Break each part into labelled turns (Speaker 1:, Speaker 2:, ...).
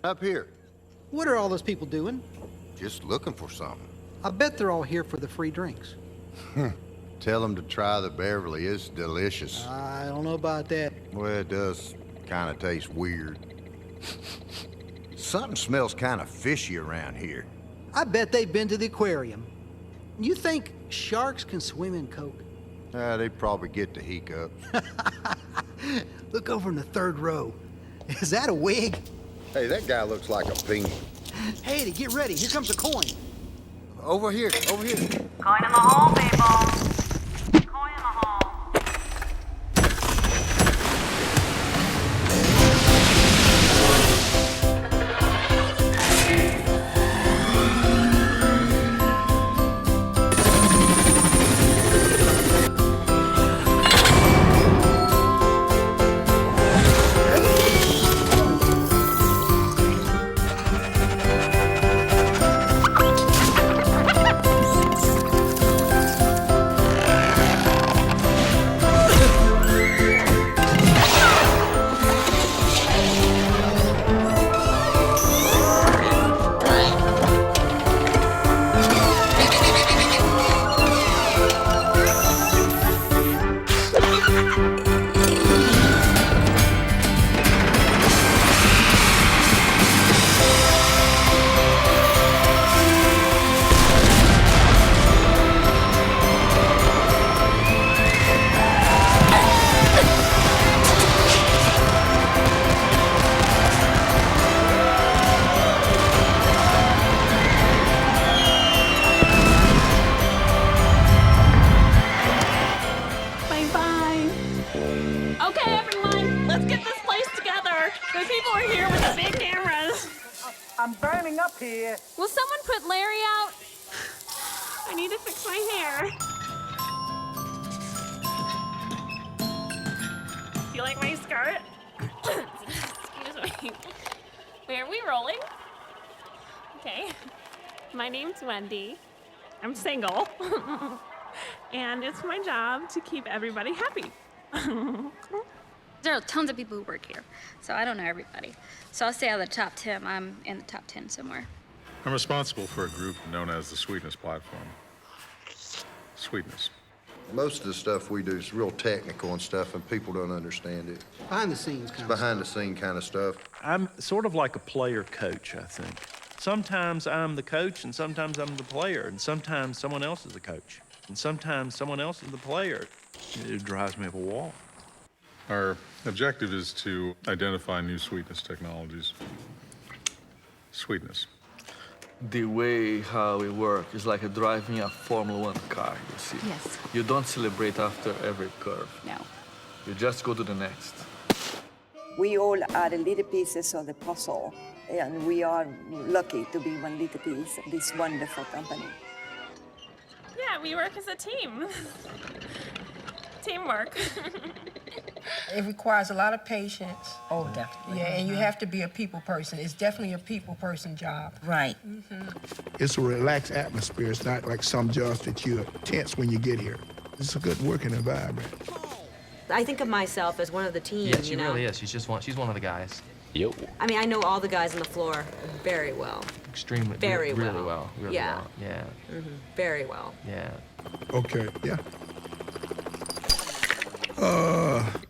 Speaker 1: Up here.
Speaker 2: What are all those people doing?
Speaker 1: Just looking for something.
Speaker 2: I bet they're all here for the free drinks.
Speaker 1: Tell them to try the Beverly. It's delicious.
Speaker 2: I don't know about that.
Speaker 1: Well, it does kind of taste weird. Something smells kind of fishy around here.
Speaker 2: I bet they've been to the aquarium. You think sharks can swim in Coke?
Speaker 1: They probably get the hiccup.
Speaker 2: Look over in the third row. Is that a wig?
Speaker 1: Hey, that guy looks like a penguin.
Speaker 2: Hey, to get ready. Here comes a coin.
Speaker 1: Over here, over here.
Speaker 3: Coin in the hole, people. Coin in the hole.
Speaker 4: I'm burning up here.
Speaker 5: Will someone put Larry out? I need to fix my hair. Do you like my skirt? Excuse me. Wait, are we rolling? Okay. My name's Wendy. I'm single. And it's my job to keep everybody happy.
Speaker 6: There are tons of people who work here, so I don't know everybody. So I'll say out of the top 10, I'm in the top 10 somewhere.
Speaker 7: I'm responsible for a group known as the Sweetness Platform. Sweetness.
Speaker 1: Most of the stuff we do is real technical and stuff, and people don't understand it.
Speaker 2: Behind the scenes kind of
Speaker 1: Behind the scene kind of stuff.
Speaker 8: I'm sort of like a player coach, I think. Sometimes I'm the coach, and sometimes I'm the player, and sometimes someone else is the coach, and sometimes someone else is the player. It drives me up a wall.
Speaker 7: Our objective is to identify new sweetness technologies. Sweetness.
Speaker 9: The way how we work is like driving a Formula One car, you see.
Speaker 10: Yes.
Speaker 9: You don't celebrate after every curve.
Speaker 10: No.
Speaker 9: You just go to the next.
Speaker 11: We all are the little pieces of the puzzle, and we are lucky to be one little piece of this wonderful company.
Speaker 5: Yeah, we work as a team. Teamwork.
Speaker 4: It requires a lot of patience.
Speaker 10: Oh, definitely.
Speaker 4: Yeah, and you have to be a people person. It's definitely a people person job.
Speaker 10: Right.
Speaker 12: It's a relaxed atmosphere. It's not like some jobs that you're tense when you get here. It's a good working environment.
Speaker 10: I think of myself as one of the team,
Speaker 13: Yeah, she really is. She's one of the guys.
Speaker 14: Yep.
Speaker 10: I mean, I know all the guys on the floor very well.
Speaker 13: Extremely.
Speaker 10: Very
Speaker 13: really
Speaker 10: well.
Speaker 13: well. Really
Speaker 10: Yeah.
Speaker 13: well. Yeah.
Speaker 10: Very well.
Speaker 13: Yeah.
Speaker 12: Okay, yeah.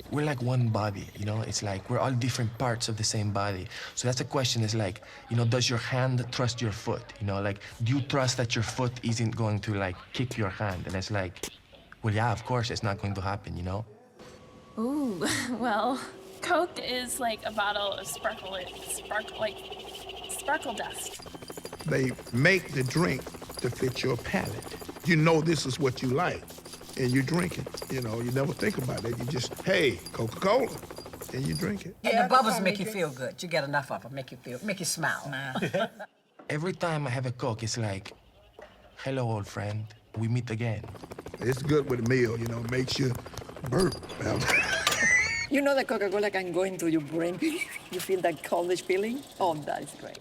Speaker 13: We're like one body, you know? It's like we're all different parts of the same body. So that's a question is like, you know, does your hand trust your foot? You know, like, do you trust that your foot isn't going to, like, kick your hand? And it's like, well, yeah, of course, it's not going to happen, you know?
Speaker 5: Ooh, well, Coke is like a bottle of sparkle dust.
Speaker 12: They make the drink to fit your palate. You know this is what you like, and you drink it. You know, you never think about it. You just, hey, Coca-Cola, and you drink it.
Speaker 10: And the bubbles make you feel good. You get enough of them, make you smile.
Speaker 13: Every time I have a Coke, it's like, hello, old friend, we meet again.
Speaker 12: It's good with a meal, you know, makes you burp.
Speaker 11: You know that Coca-Cola can go into your brain. You feel that coldish feeling? Oh, that is great.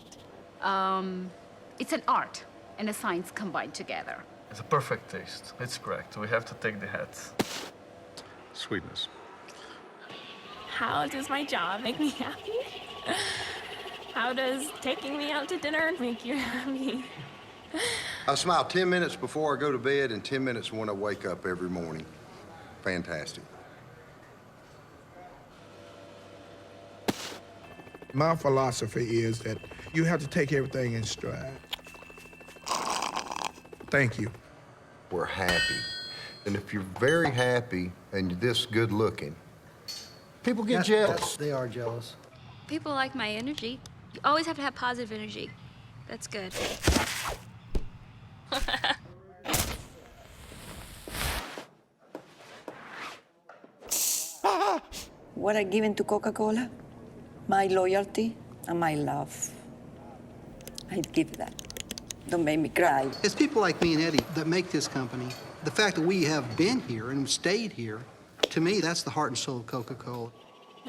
Speaker 6: It's an art and a science combined together.
Speaker 9: It's a perfect taste. It's correct. We have to take the hats.
Speaker 7: Sweetness.
Speaker 5: How does my job make me happy? How does taking me out to dinner make you happy?
Speaker 1: I smile 10 minutes before I go to bed and 10 minutes when I wake up every morning. Fantastic.
Speaker 12: My philosophy is that you have to take everything in stride. Thank you.
Speaker 1: We're happy. And if you're very happy and you're this good looking, people get jealous.
Speaker 2: They are jealous.
Speaker 6: People like my energy. You always have to have positive energy. That's good.
Speaker 11: What I given to Coca-Cola, my loyalty and my love. I give that. Don't make me cry.
Speaker 2: It's people like me and Eddie that make this company. The fact that we have been here and stayed here, to me, that's the heart and soul of Coca-Cola.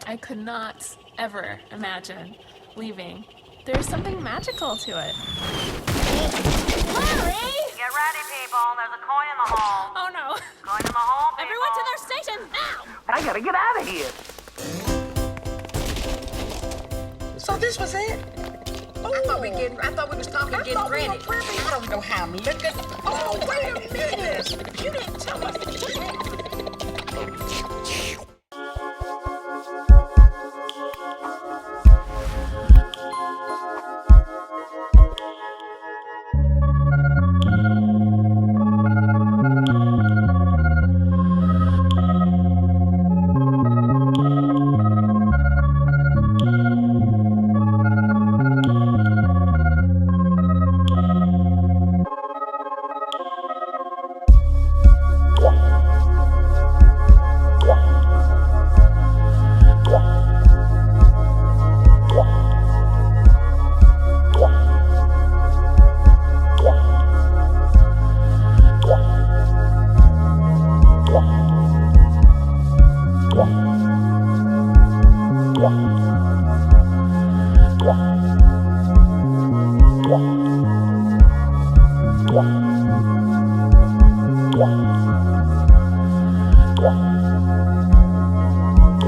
Speaker 5: I could not ever imagine leaving. There's something magical to it. Hurry!
Speaker 3: Get ready, people. There's a coin in the hole.
Speaker 5: Oh, no.
Speaker 3: Coin in the hole, people.
Speaker 5: Everyone to their station, now!
Speaker 4: I gotta get out of here. So this was it? Oh. I thought we was talking getting ready. I don't know how I'm looking. Oh, wait a minute. You didn't tell us.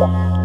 Speaker 14: Coca-Cola.